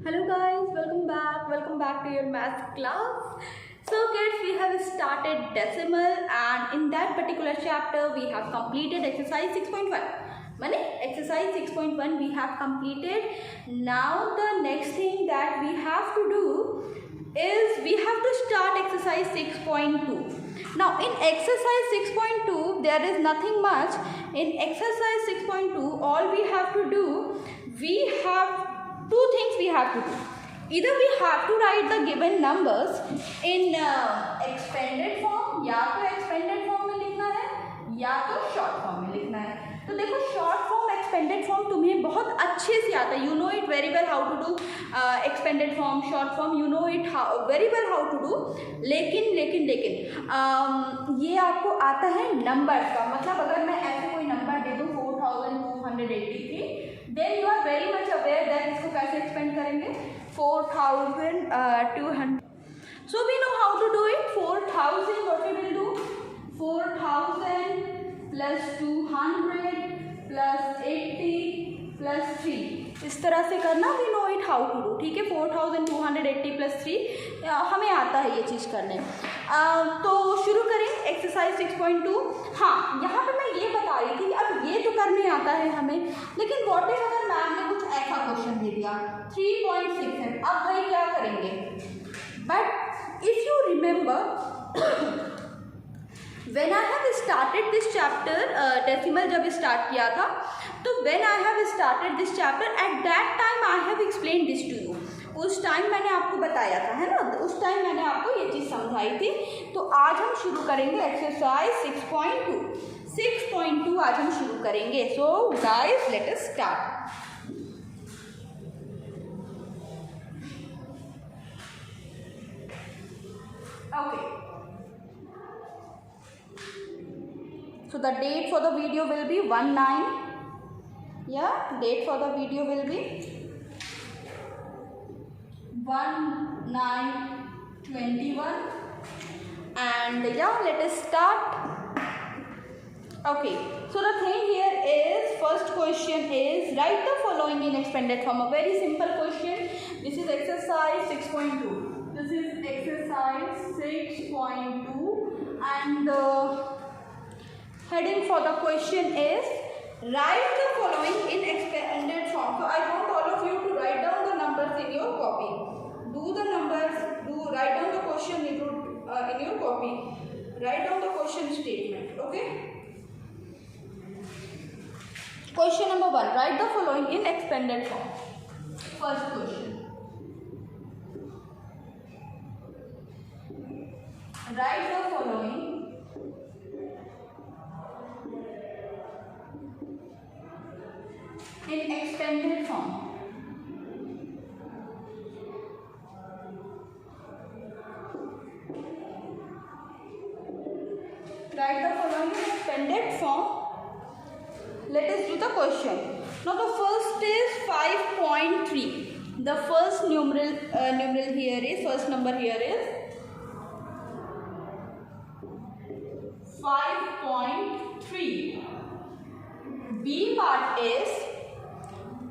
Hello guys, welcome back to your math class. So kids, we have started decimal and in that particular chapter we have completed exercise 6.1. Mane exercise 6.1 we have completed. Now the next thing that we have to do is we have to start exercise 6.2. Now in exercise 6.2 there is nothing much. In exercise 6.2 all we have to do, we have two things we have to do. Either we have to write the given numbers in expanded form, या तो expanded form में लिखना है या तो short form में लिखना है. तो देखो short form expanded form तुम्हें बहुत अच्छे से आता है. You know it very well how to do expanded form, short form. You know it very well how to do. लेकिन ये आपको आता है numbers का. मतलब अगर मैं ऐसे कोई नंबर दे दूँ 4283, then you are very much aware that इसको कैसे expand करेंगे 4200. So we know how to do it. 4000 what we will do, 4000 plus 200 plus 80 plus 3, इस तरह से करना. we know it how to do. ठीक है, 4280 plus 3 हमें आता है ये चीज़ करने. तो शुरू करें एक्सरसाइज 6.2. हाँ, यहाँ पे मैं ये बता रही थी अब ये तो करने आता है हमें, लेकिन व्हाट इफ अगर मैम ने कुछ ऐसा क्वेश्चन दे दिया 3.6 है, अब भाई क्या करेंगे. But if you remember when I have started this chapter, decimal जब स्टार्ट किया था, तो when I have started this chapter, at that time I have explained this to you. उस टाइम मैंने आपको बताया था, है ना, उस टाइम मैंने आपको ये चीज़ समझाई थी. तो आज हम शुरू करेंगे एक्सरसाइज 6.2 आज हम शुरू करेंगे. So guys let us start. Okay, so the date for the video will be 19. Yeah, date for the video will be 19/21. And yeah, let us start. Okay, so the thing here is, first question is write the following in expanded form. A very simple question. This is exercise 6.2. This is exercise 6.2 and the heading for the question is write the following in expanded form. So I want all of you to write down the numbers in your copy. Write down the question in your copy. Write down the question statement. Okay. Question number 1. Write the following in expanded form. First question. Write the following in expanded form. Write the following in expanded form. Let us do the question. Now the first is 5.3. The first numeral here is, first number here is 5.3. B part is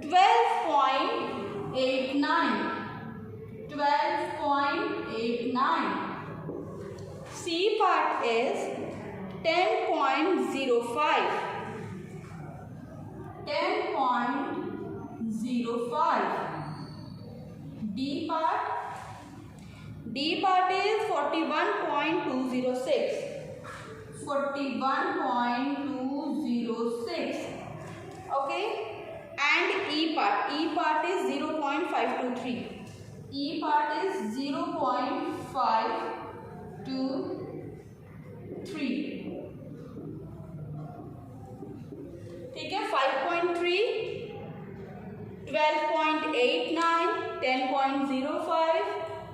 12.89. 12.89. C part is 10.05. 10.05. D part is 41.206. 41.206. Okay, and E part is 0.523. E part is 0.523. ठीक है, 5.3, 12.89, 10.05,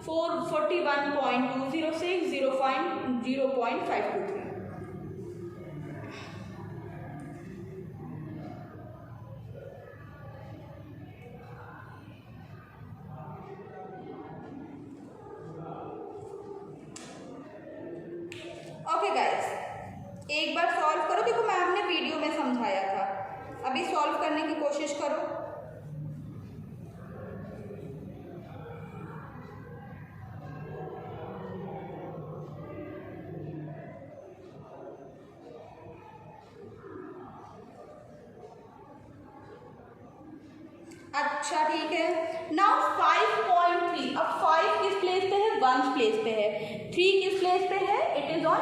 41.206, 0.523. Okay guys, एक बार solve करो. देखो ma'am ने video में समझाया था, अभी सॉल्व करने की कोशिश करो. अच्छा ठीक है। नाउ 5.3, अब 5 किस प्लेस पे है? 1 प्लेस पे है। 3 किस प्लेस पे है? It is on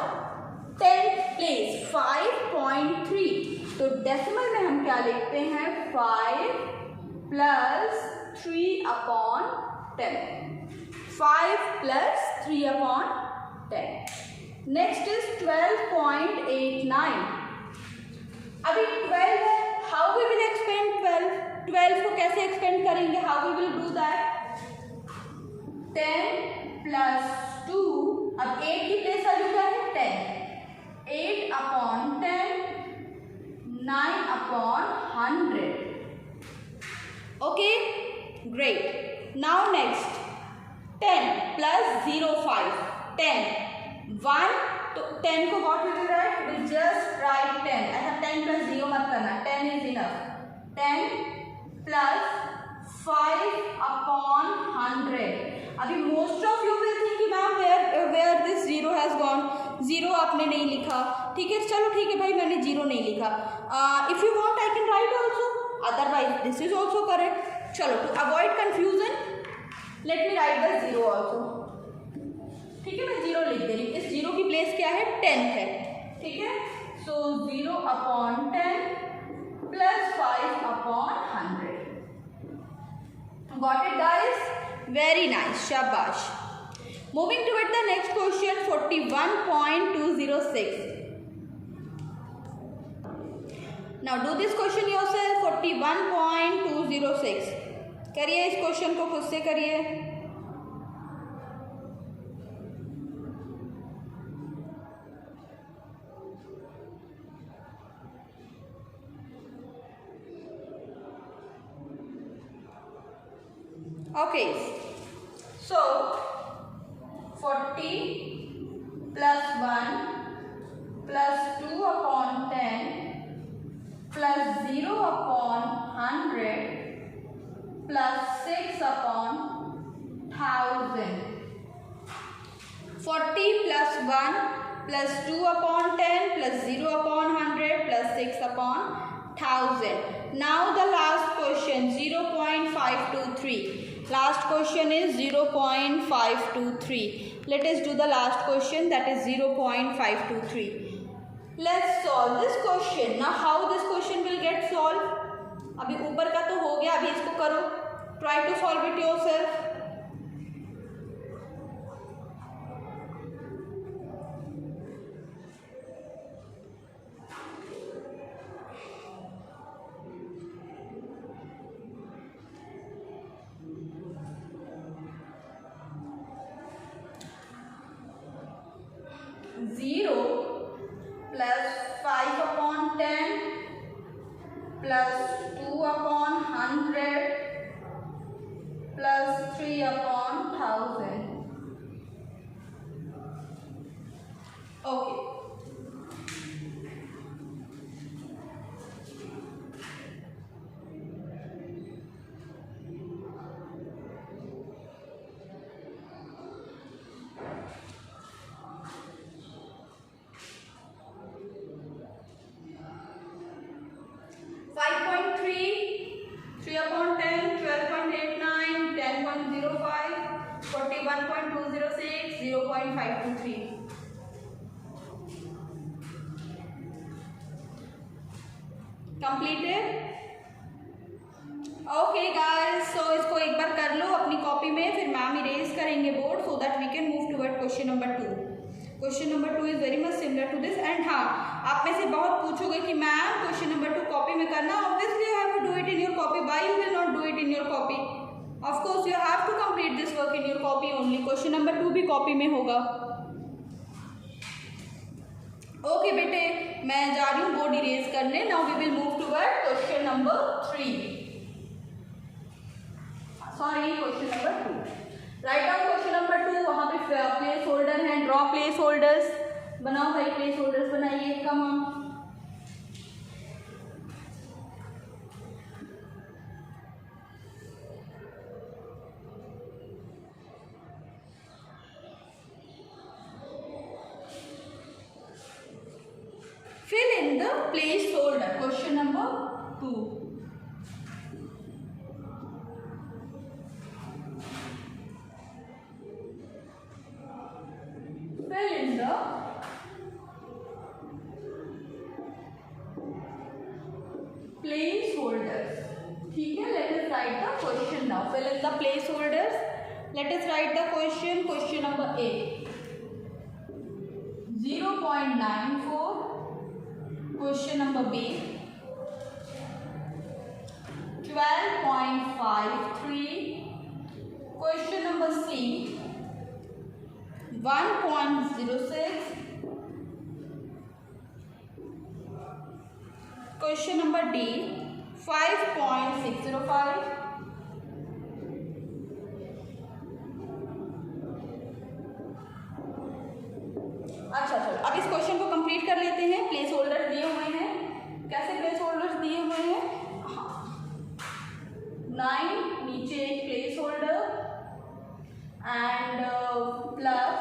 10th place. 5.3, तो डेसिमल में हम क्या लिखते हैं? 5 plus 3 upon 10। 5 plus 3 upon 10। Next is 12.89। अभी 12 है, हाउ वी विल एक्सपेंड 12? 12 को कैसे एक्सपेंड करेंगे? How we will do that? 10 plus 2, अब 8 की प्लेस वैल्यू क्या है? 10। 8 upon 10, 9 upon 100। Okay great. Now next 10 plus 0 5, 10 1, तो 10 को what will write? Will just right 10। ऐसा 10 प्लस 0 मत करना, 10 इज इनफ। 10 plus 5 upon 100। अभी most of you will think कि ma'am where this 0 has gone, 0 आपने नहीं लिखा। ठीक है, चलो ठीक है भाई, मैंने 0 नहीं लिखा। If you want I can write also, otherwise this is also correct. चलो, to avoid confusion let me write the 0 also. ठीक है, मैं 0 लिख दे रही हूँ। इस 0 की प्लेस क्या है? 10 है। ठीक है, so 0 upon 10 plus 5 upon 100। Got it guys? Very nice, शाबाश। Moving toward the next question 41.206। Now do this question yourself. 41.206 करिए, इस क्वेश्चन को खुद से करिए। Okay, so 40 plus 1 plus 2 upon 10 plus 0 upon 100 plus 6 upon 1000. 40 plus 1 plus 2 upon 10 plus 0 upon 100 plus 6 upon 1000. Now the last question 0.523. Last question is 0.523. Let us do the last question, that is 0.523. Let's solve this question. Now how this question will get solved? अभी ऊपर का तो हो गया, अभी इसको करो. Try to solve it yourself. Plus 5 upon 10 plus 2 upon 100 plus 3 upon 1000. Okay. Completed? Okay guys, so इसको एक बार कर लो अपनी कॉपी में, फिर मैम इरेज करेंगे board so that we can move toward question number 2. Question number 2 is very much similar to this and हाँ, आप में से बहुत पूछोगे कि मैम question number 2 कॉपी में करना. Obviously you have to do it in your copy. Why you will not do it in your copy? Of course you have to complete this work in your copy only. Question number 2 भी copy में होगा. Okay बेटे, मैं जा रही हूँ board erase करने. Now we will move toward question number 3. Sorry, question number 2. Write down question number 2. वहाँ पे प्लेस होल्डर हैं, ड्रॉ प्लेस होल्डर्स. बनाओ भाई, प्लेस होल्डर्स बनाइए. Come on. Fill in the placeholder. Question number 2. fill the placeholders. Let us write the question. Question number A. 0.94. Question number B. 12.53. Question number C. 1.06. Question number D. 5.605. अच्छा चलो अब इस question को complete कर लेते हैं। Place holder दिए हुए हैं। कैसे प्लेस होल्डर्स दिए हुए हैं? हाँ, 9 नीचे एक प्लेस होल्डर एंड प्लस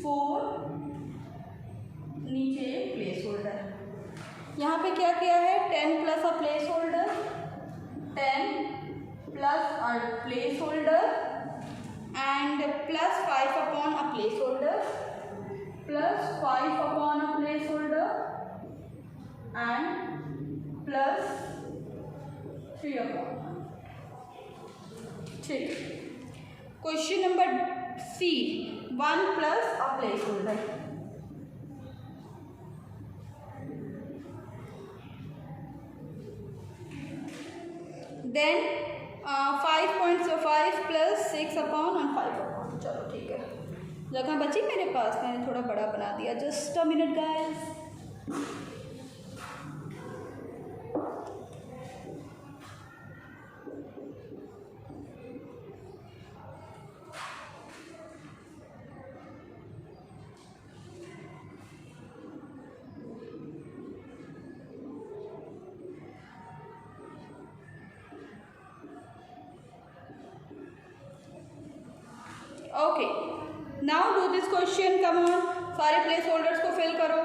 4 नीचे एक प्लेस होल्डर। यहाँ पे क्या किया है? 10 plus a place holder, 10 plus a place holder and plus 5 upon a place holder, plus 5 upon a placeholder and plus 3 upon. ठीक। Question number C, 1 plus a placeholder. Then 5.5 plus 6 upon and 5 upon. चलो ठीक है, जगह बची मेरे पास, मैंने थोड़ा बड़ा बना दिया। Just a minute guys. Okay, now do this question, come on, सारे प्लेस होल्डर्स को फिल करो।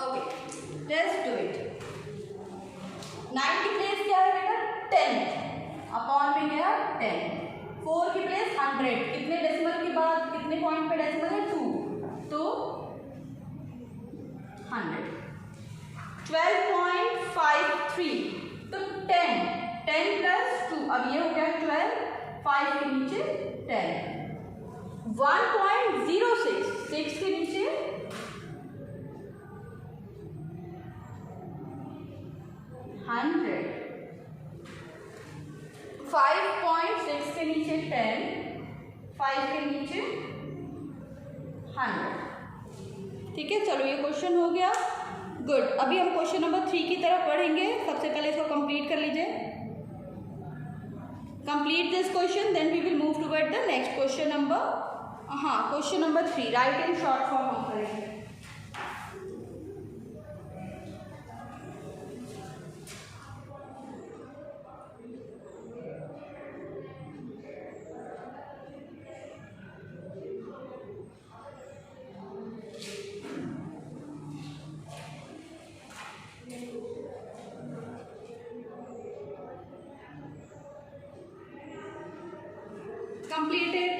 Okay, let's do it. 9 की प्लेस क्या है बेटा? 10 अपॉन में गया 10। 4 की प्लेस 100। कितने डेसिमल के बाद कितने पॉइंट पे डेसिमल है? 2, तो 100। 12.53 तो 10 प्लस 2, अब ये हो गया 12, 5 के नीचे 10। 1.06, 6 के नीचे 100। 5.6 के नीचे 10, 5 के नीचे 100। ठीक है, चलो ये क्वेश्चन हो गया। गुड, अभी हम क्वेश्चन नंबर 3 की तरफ बढ़ेंगे। सबसे पहले इसको कंप्लीट कर लीजिए। Complete this question, then we will move toward the next question number, question number 3 write in short form हम करेंगे। completed।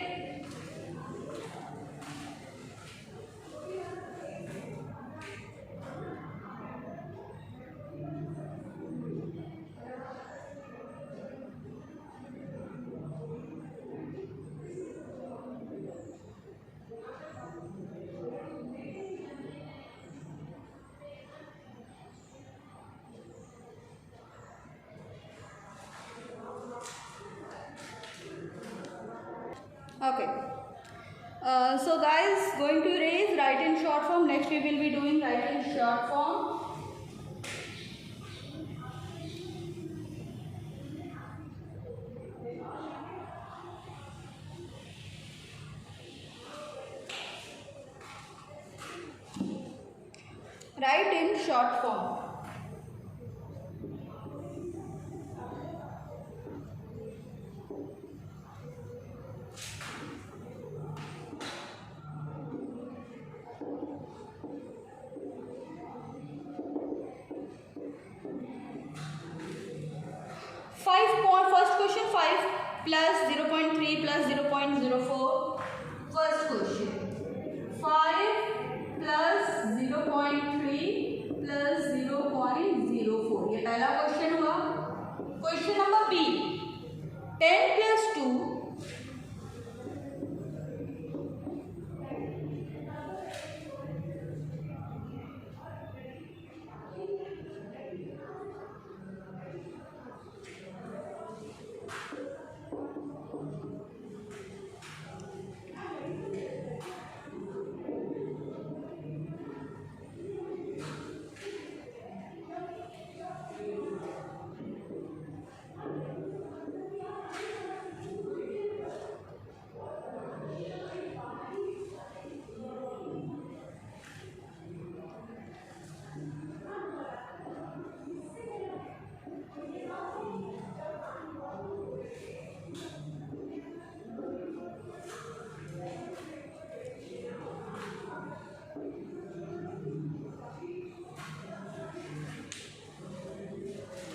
Okay. So guys, going to erase, write in short form. Next we will be doing write in short form. Write in short form. First question, 5 plus 0.3 plus 0.04. First question, 5 plus 0.3 plus 0.04. ये पहला question हुआ. Question number B, 10 plus 2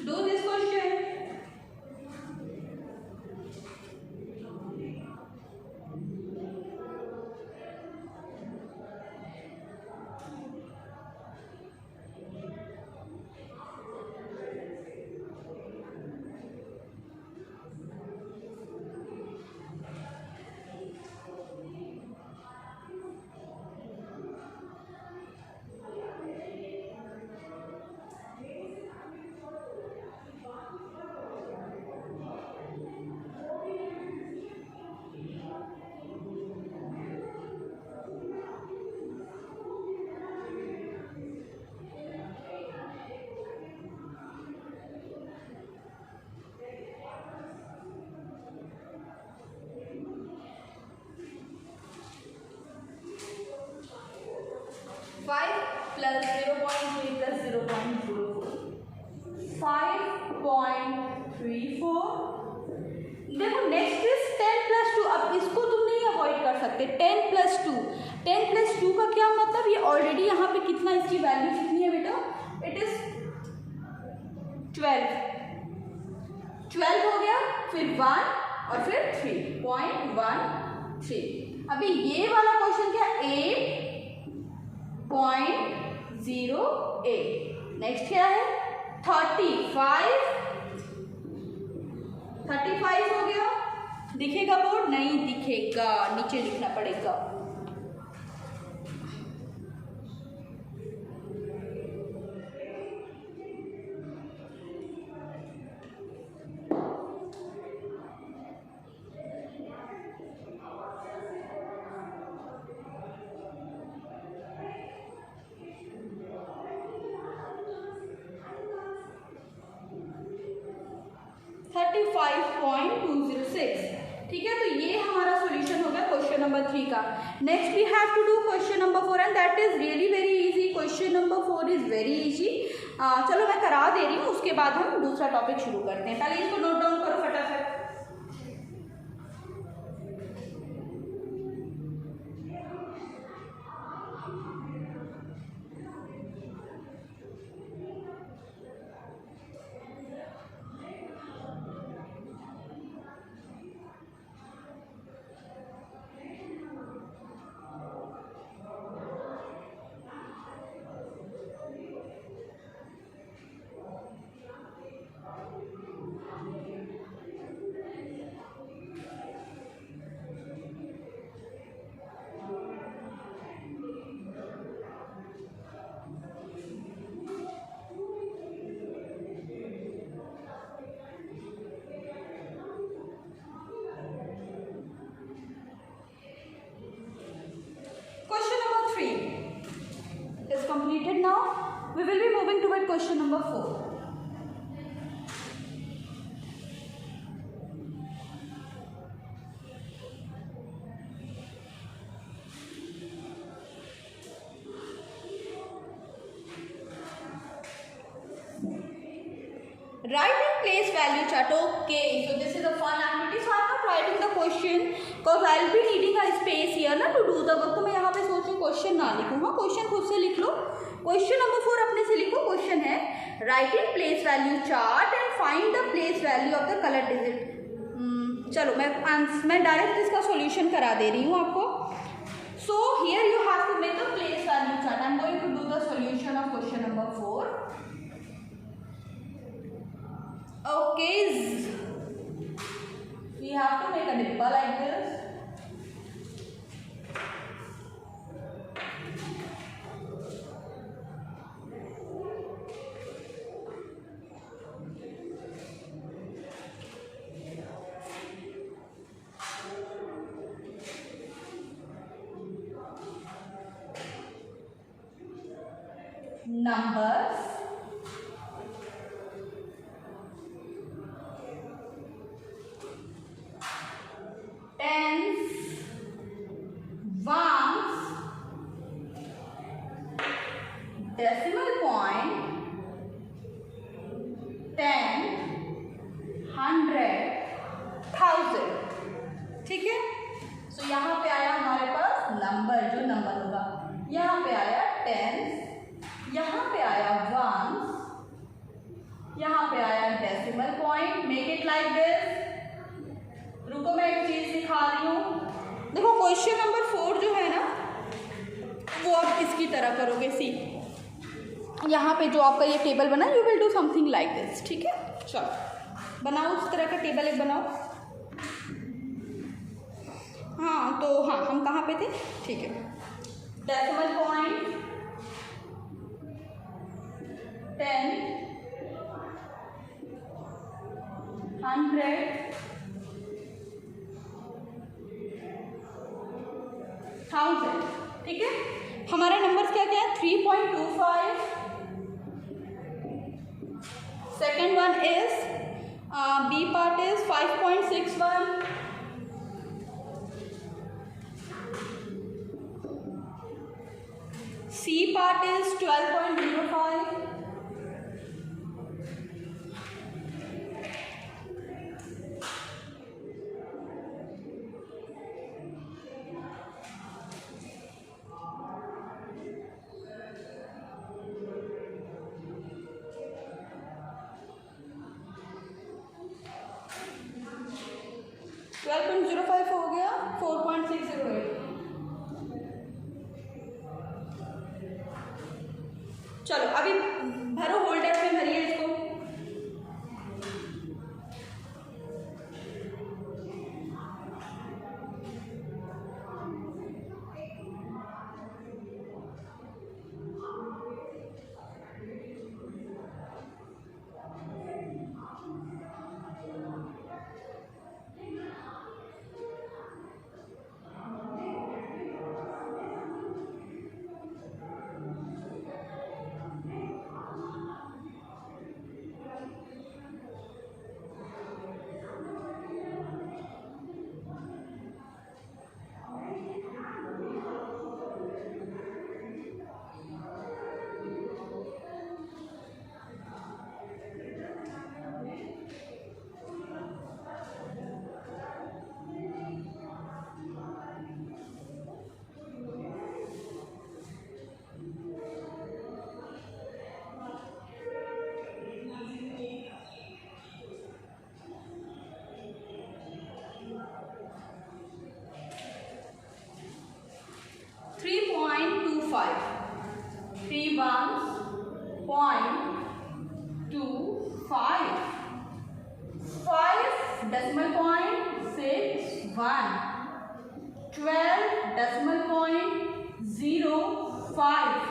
do this question. Plus 0.3 plus 0.04, 5.34. देखो next is 10 plus 2. अब इसको तुम नहीं avoid कर सकते. 10 plus 2, 10 plus 2 का क्या मतलब, ये ऑलरेडी यहाँ पे कितना, इसकी वैल्यू कितनी है बेटा, इट इज 12. 12 हो गया, फिर 1 और फिर 3.13. अभी ये वाला क्वेश्चन क्या, 8.08. नेक्स्ट क्या है, 35 हो गया. दिखेगा बोर्ड, नहीं दिखेगा, नीचे लिखना पड़ेगा. ठीक है, तो ये हमारा सॉल्यूशन हो गया क्वेश्चन नंबर 3 का. Next we have to do question number 4 and that is really very easy. Question number 4 is very easy. चलो मैं करा दे रही हूँ, उसके बाद हम दूसरा टॉपिक शुरू करते हैं. पहले इसको नोट डाउन करो फटाफट. 5 completed now. We will be moving toward question number 4. Write in place value chart. Okay, so this is a fun activity. So I am not writing the question because I will be needing a space here ना to do the work. तो मैं यहाँ पे सोच रही हूँ question ना लिखूँ. हाँ, क्वेश्चन खुद से लिख लो. क्वेश्चन नंबर 4 अपने से लिखो. क्वेश्चन है write in place value chart and find the place value of the color digit. चलो मैं डायरेक्ट इसका सॉल्यूशन करा दे रही हूँ आपको. So here you have to make a place value chart. I am going to do the solution of question number 4. Okay, we have to make a dimple like this. Numbers, tens, ones, decimal point, 10, 100, 1000. ठीक है. सो यहाँ पे आया हमारे पास number, जो number होगा. यहाँ पे आया टेंस, यहाँ पे आया वंस, यहाँ पे आया decimal point. Make it like this. रुको, मैं एक चीज दिखा रही हूँ. देखो क्वेश्चन नंबर 4 जो है ना, वो आप इसकी तरह करोगे. सी यहाँ पे जो आपका ये टेबल बना, you will do something like this. ठीक है, चलो बनाओ उस तरह का टेबल एक बनाओ. हाँ, तो हाँ, हम कहाँ पे थे? ठीक है. Decimal point 10, 100, 1000. ठीक है. हमारा नंबर क्या क्या है? 3.25. Second one is B part is 5.61. C part is 12.05. हो गया. 4.608. चलो अभी भरो, होल्डर में भरिए इसको. decimal point 61, 12 decimal point 05.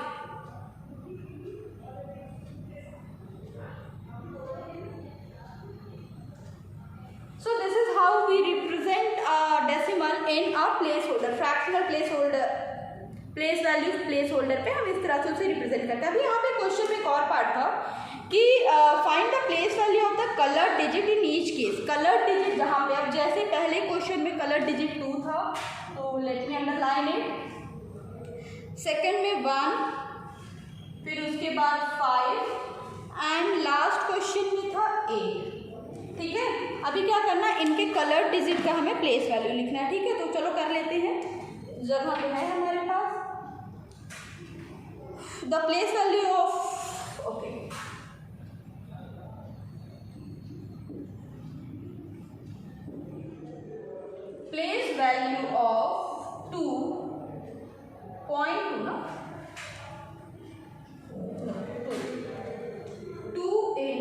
So this is how we represent a decimal in a placeholder, fractional place value place holder पे हम इस तरह से उसे रिप्रेजेंट करते हैं। अभी यहाँ पे क्वेश्चन में एक और पार्ट था कि find the place value of the colour digit in each case. Colour digit जहाँ पे, अब जैसे पहले क्वेश्चन में कलर डिजिट 2 था, तो let me underline it. Second में 1, फिर उसके बाद 5 एंड लास्ट क्वेश्चन में था 8। ठीक है, अभी क्या करना है, इनके कलर डिजिट का हमें प्लेस वैल्यू लिखना है। ठीक है, तो चलो कर लेते हैं। जगह पे है हमारे पास the place value of, okay, place value of 2.2 ना, 2 in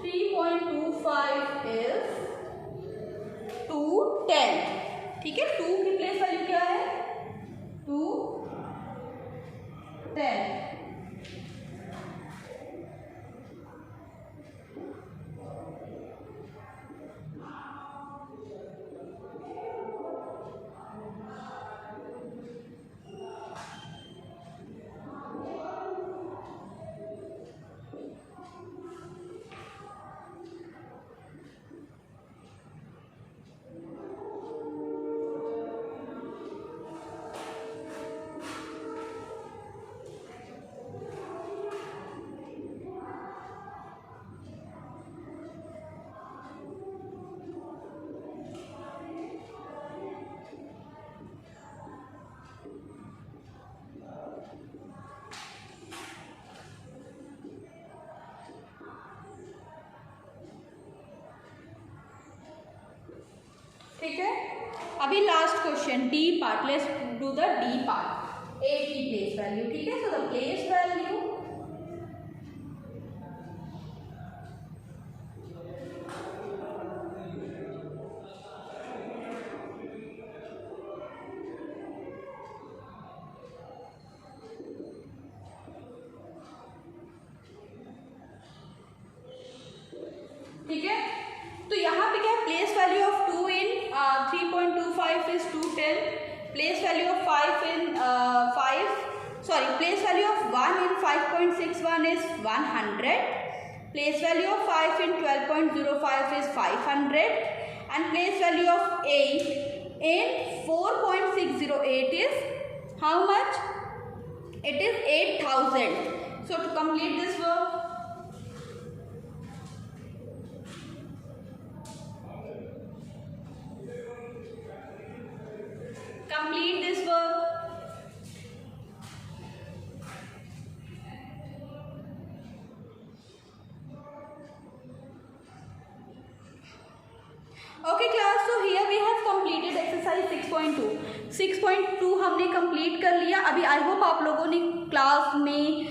3.25 is 210। ठीक है, 2 की प्लेस वैल्यू क्या है, 210। ठीक है, अभी last question D part, let's do the D part, 8 की प्लेस वैल्यू। ठीक है, सो द प्लेस वैल्यू ठीक है, तो यहाँ पे क्या है, place value of 2 in 3.25 is 210, place value of 5 in 5, place value of 1 in 5.61 is 100, place value of 5 in 12.05 is 500 and place value of 8 in 4.608 is how much, it is 8000। So to complete this work, complete this work. Okay class, so here we have completed exercise 6.2. 6.2 हमने complete कर लिया। अभी I hope आप लोगों ने class में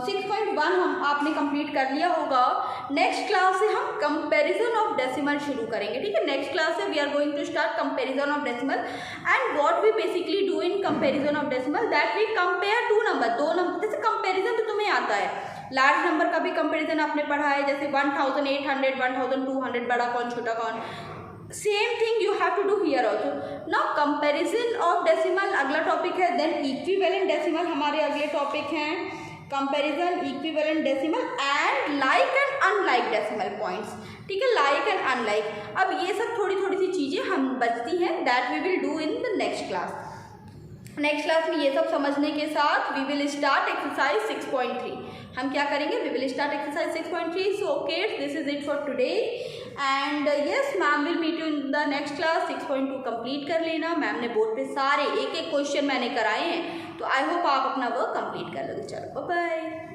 6.1 हम आपने कंप्लीट कर लिया होगा। नेक्स्ट क्लास से हम कंपैरिजन ऑफ डेसिमल शुरू करेंगे। ठीक है, नेक्स्ट क्लास से we are going to start comparison of decimal and what we basically do in comparison of decimal, that we compare दो नंबर। जैसे कंपैरिजन तो तुम्हें आता है, लार्ज नंबर का भी कंपैरिजन आपने पढ़ा है, जैसे 1800, 1200, बड़ा कौन छोटा कौन, same thing you have to do here also. Now comparison of decimal अगला टॉपिक है, देन इक्विवेलेंट डेसिमल हमारे अगले टॉपिक हैं, comparison, equivalent decimal and like and unlike decimal points. ठीक है, लाइक एंड अनलाइक, अब ये सब थोड़ी थोड़ी सी चीज़ें हम बचती हैं, that we will do in the next class. Next class में ये सब समझने के साथ वी विल स्टार्ट एक्सरसाइज 6.3। हम क्या करेंगे, we will start exercise 6.3। So okay, this is it for today and yes, ma'am will meet you in the next class. 6.2 complete कर लेना, मैम ने बोर्ड पे सारे एक एक क्वेश्चन मैंने कराए हैं, तो आई होप आप अपना वर्क कंप्लीट कर लोगे। चलो बाय बाय।